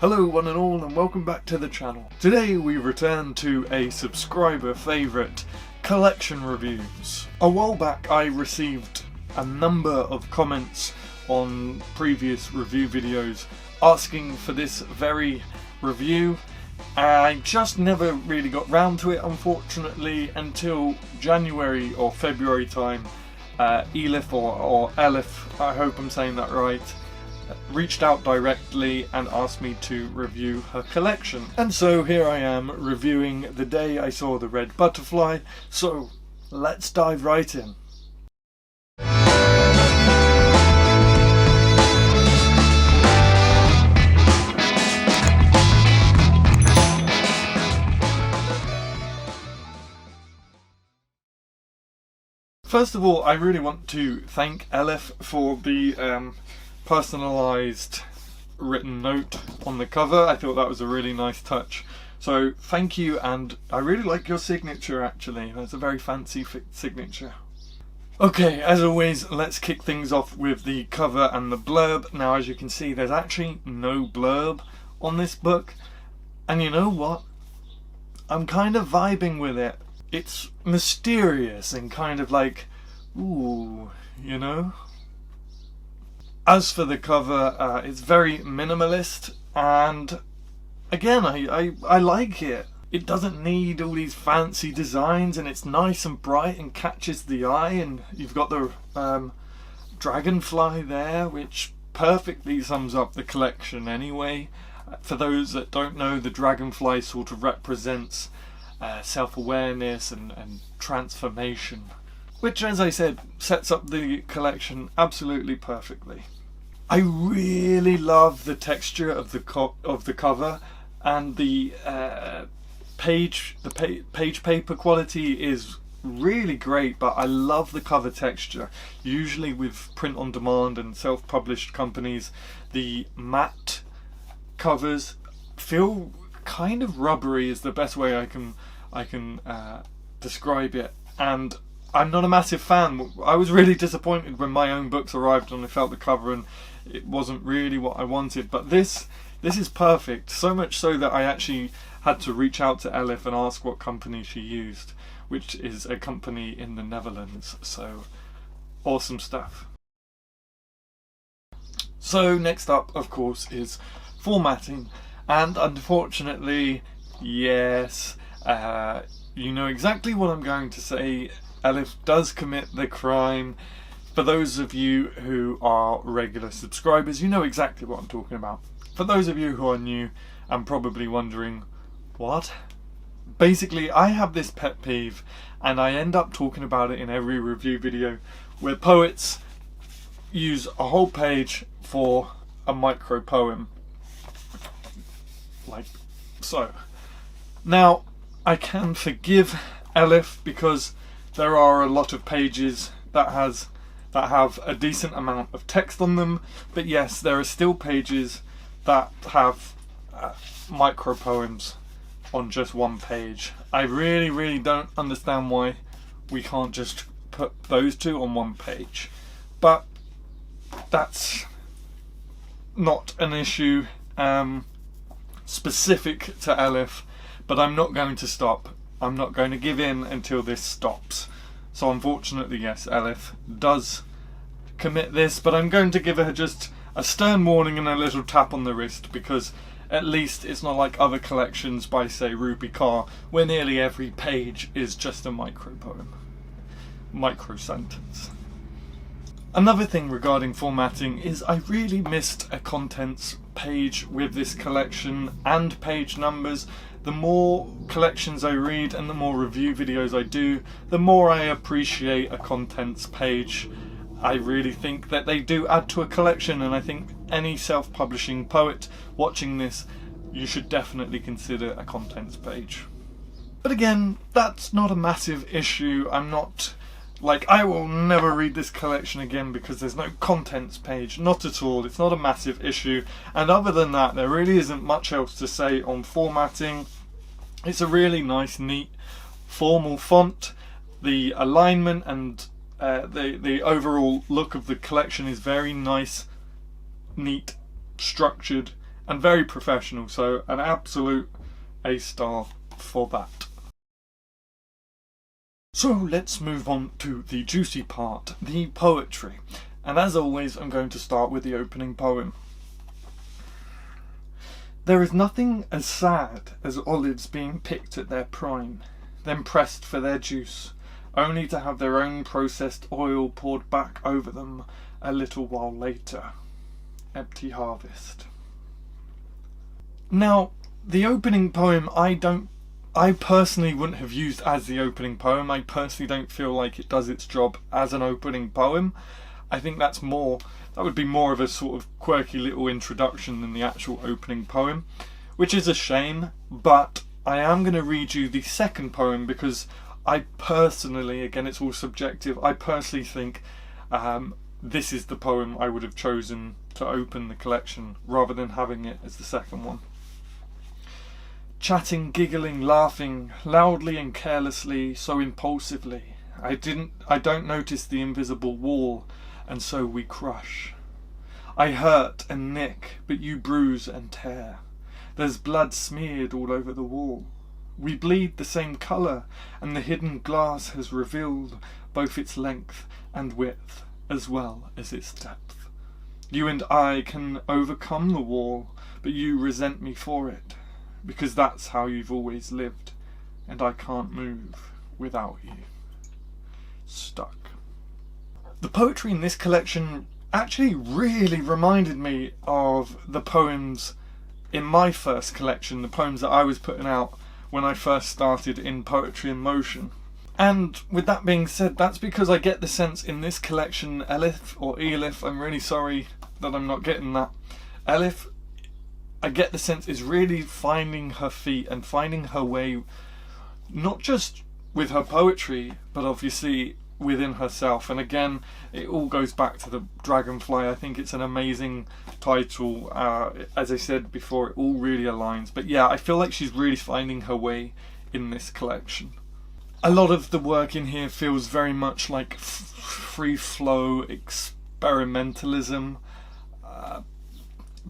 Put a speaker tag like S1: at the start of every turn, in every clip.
S1: Hello one and all, and welcome back to the channel. Today we return to a subscriber favourite, collection reviews. A while back I received a number of comments on previous review videos asking for this very review. I just never really got round to it, unfortunately, until January or February time. Elif or Elif, I hope I'm saying that right, reached out directly and asked me to review her collection. And so here I am reviewing The Day I Saw the Red Butterfly, so let's dive right in. First of all, I really want to thank Elif for the personalised written note on the cover. I thought that was a really nice touch. So thank you, and I really like your signature actually. That's a very fancy signature. Okay, as always, let's kick things off with the cover and the blurb. Now, as you can see, there's actually no blurb on this book. And you know what? I'm kind of vibing with it. It's mysterious and kind of like, ooh, you know? As for the cover, it's very minimalist, and again, I like it. It doesn't need all these fancy designs, and it's nice and bright and catches the eye, and you've got the dragonfly there, which perfectly sums up the collection anyway. For those that don't know, the dragonfly sort of represents self-awareness and transformation, which, as I said, sets up the collection absolutely perfectly. I really love the texture of the cover, and the page paper quality is really great, but I love the cover texture. Usually with print on demand and self-published companies, the matte covers feel kind of rubbery is the best way I can describe it, and I'm not a massive fan. I was really disappointed when my own books arrived and I felt the cover and it wasn't really what I wanted, but this is perfect, so much so that I actually had to reach out to Elif and ask what company she used, which is a company in the Netherlands. So awesome stuff. So next up, of course, is formatting, and unfortunately, yes, you know exactly what I'm going to say. Elif does commit the crime. For those of you who are regular subscribers, you know exactly what I'm talking about. For those of you who are new and probably wondering, what? Basically, I have this pet peeve, and I end up talking about it in every review video, where poets use a whole page for a micro poem. Like so. Now, I can forgive Elif because there are a lot of pages that have a decent amount of text on them, but yes, there are still pages that have micro poems on just one page. I really don't understand why we can't just put those two on one page, but that's not an issue specific to Elif, but I'm not going to stop. I'm not going to give in until this stops. So unfortunately, yes, Elif does commit this, but I'm going to give her just a stern warning and a little tap on the wrist, because at least it's not like other collections by, say, Ruby Carr, where nearly every page is just a micro poem, micro sentence. Another thing regarding formatting is I really missed a contents page with this collection and page numbers. The more collections I read and the more review videos I do, the more I appreciate a contents page. I really think that they do add to a collection, and I think any self-publishing poet watching this, you should definitely consider a contents page. But again, that's not a massive issue. I'm not like, I will never read this collection again because there's no contents page. Not at all. It's not a massive issue. And other than that, there really isn't much else to say on formatting. It's a really nice, neat, formal font. The alignment and the overall look of the collection is very nice, neat, structured, and very professional, so an absolute A-star for that. So let's move on to the juicy part, the poetry. And as always, I'm going to start with the opening poem. There is nothing as sad as olives being picked at their prime, then pressed for their juice, only to have their own processed oil poured back over them a little while later. Empty Harvest. Now, the opening poem I personally wouldn't have used as the opening poem. I personally don't feel like it does its job as an opening poem. I think that would be more of a sort of quirky little introduction than the actual opening poem, which is a shame, but I am going to read you the second poem because I personally, again it's all subjective, I personally think this is the poem I would have chosen to open the collection rather than having it as the second one. Chatting, giggling, laughing, loudly and carelessly, so impulsively, I don't notice the invisible wall, and so we crush. I hurt and nick, but you bruise and tear. There's blood smeared all over the wall. We bleed the same colour, and the hidden glass has revealed both its length and width, as well as its depth. You and I can overcome the wall, but you resent me for it, because that's how you've always lived, and I can't move without you. Stuck. The poetry in this collection actually really reminded me of the poems in my first collection, the poems that I was putting out when I first started in Poetry in Motion. And with that being said, that's because I get the sense in this collection, Elif, or Elif, I'm really sorry that I'm not getting that, Elif, I get the sense is really finding her feet and finding her way, not just with her poetry, but obviously within herself. And again, it all goes back to the Dragonfly. I think it's an amazing title. As I said before, it all really aligns. But yeah, I feel like she's really finding her way in this collection. A lot of the work in here feels very much like free flow experimentalism.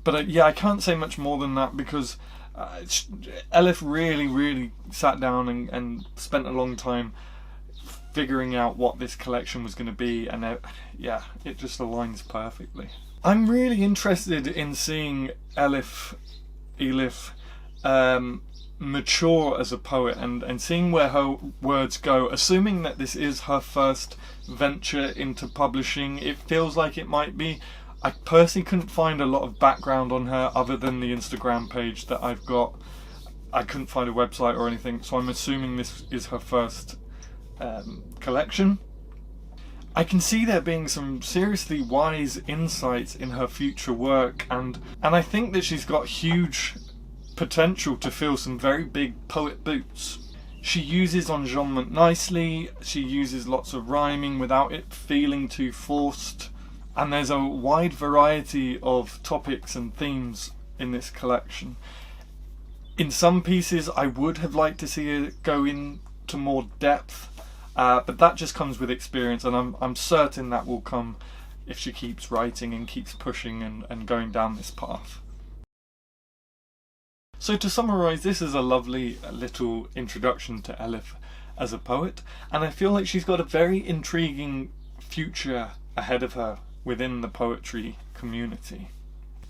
S1: But yeah, I can't say much more than that because Elif really sat down and spent a long time figuring out what this collection was going to be, and it just aligns perfectly. I'm really interested in seeing Elif mature as a poet and seeing where her words go, assuming that this is her first venture into publishing. It feels like it might be. I personally couldn't find a lot of background on her other than the Instagram page that I've got. I couldn't find a website or anything, so I'm assuming this is her first collection. I can see there being some seriously wise insights in her future work, and I think that she's got huge potential to fill some very big poet boots. She uses enjambment nicely, she uses lots of rhyming without it feeling too forced, and there's a wide variety of topics and themes in this collection. In some pieces I would have liked to see her go into more depth, but that just comes with experience, and I'm certain that will come if she keeps writing and keeps pushing and going down this path. So to summarise, this is a lovely little introduction to Elif as a poet, and I feel like she's got a very intriguing future ahead of her within the poetry community.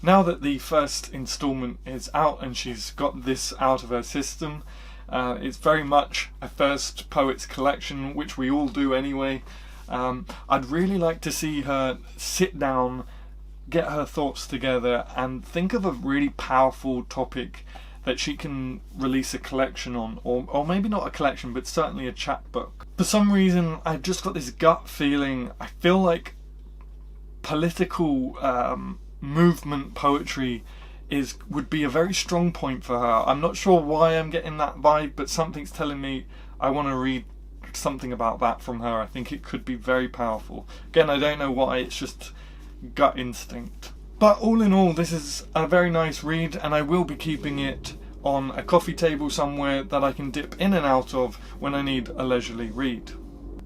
S1: Now that the first instalment is out and she's got this out of her system, it's very much a first poets collection, which we all do anyway. I'd really like to see her sit down, get her thoughts together and think of a really powerful topic that she can release a collection on, or maybe not a collection, but certainly a chapbook. For some reason, I've just got this gut feeling. I feel like political movement poetry would be a very strong point for her. I'm not sure why I'm getting that vibe, but something's telling me I want to read something about that from her. I think it could be very powerful. Again, I don't know why, it's just gut instinct. But all in all, this is a very nice read, and I will be keeping it on a coffee table somewhere that I can dip in and out of when I need a leisurely read.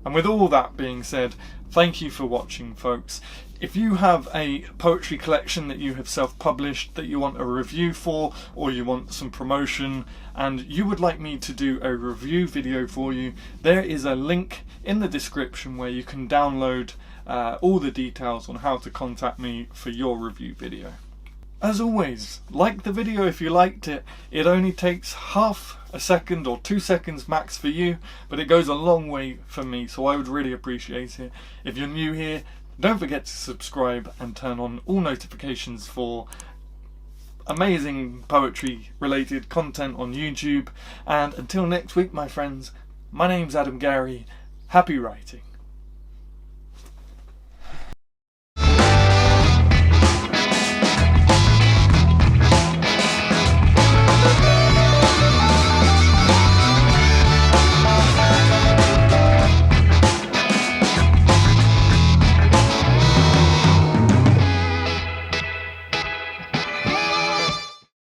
S1: And with all that being said, thank you for watching, folks. If you have a poetry collection that you have self-published that you want a review for, or you want some promotion and you would like me to do a review video for you, there is a link in the description where you can download all the details on how to contact me for your review video. As always, like the video if you liked it. It only takes half a second or 2 seconds max for you, but it goes a long way for me, so I would really appreciate it. If you're new here, don't forget to subscribe and turn on all notifications for amazing poetry related content on YouTube. And until next week, my friends, my name's Adam Gary. Happy writing.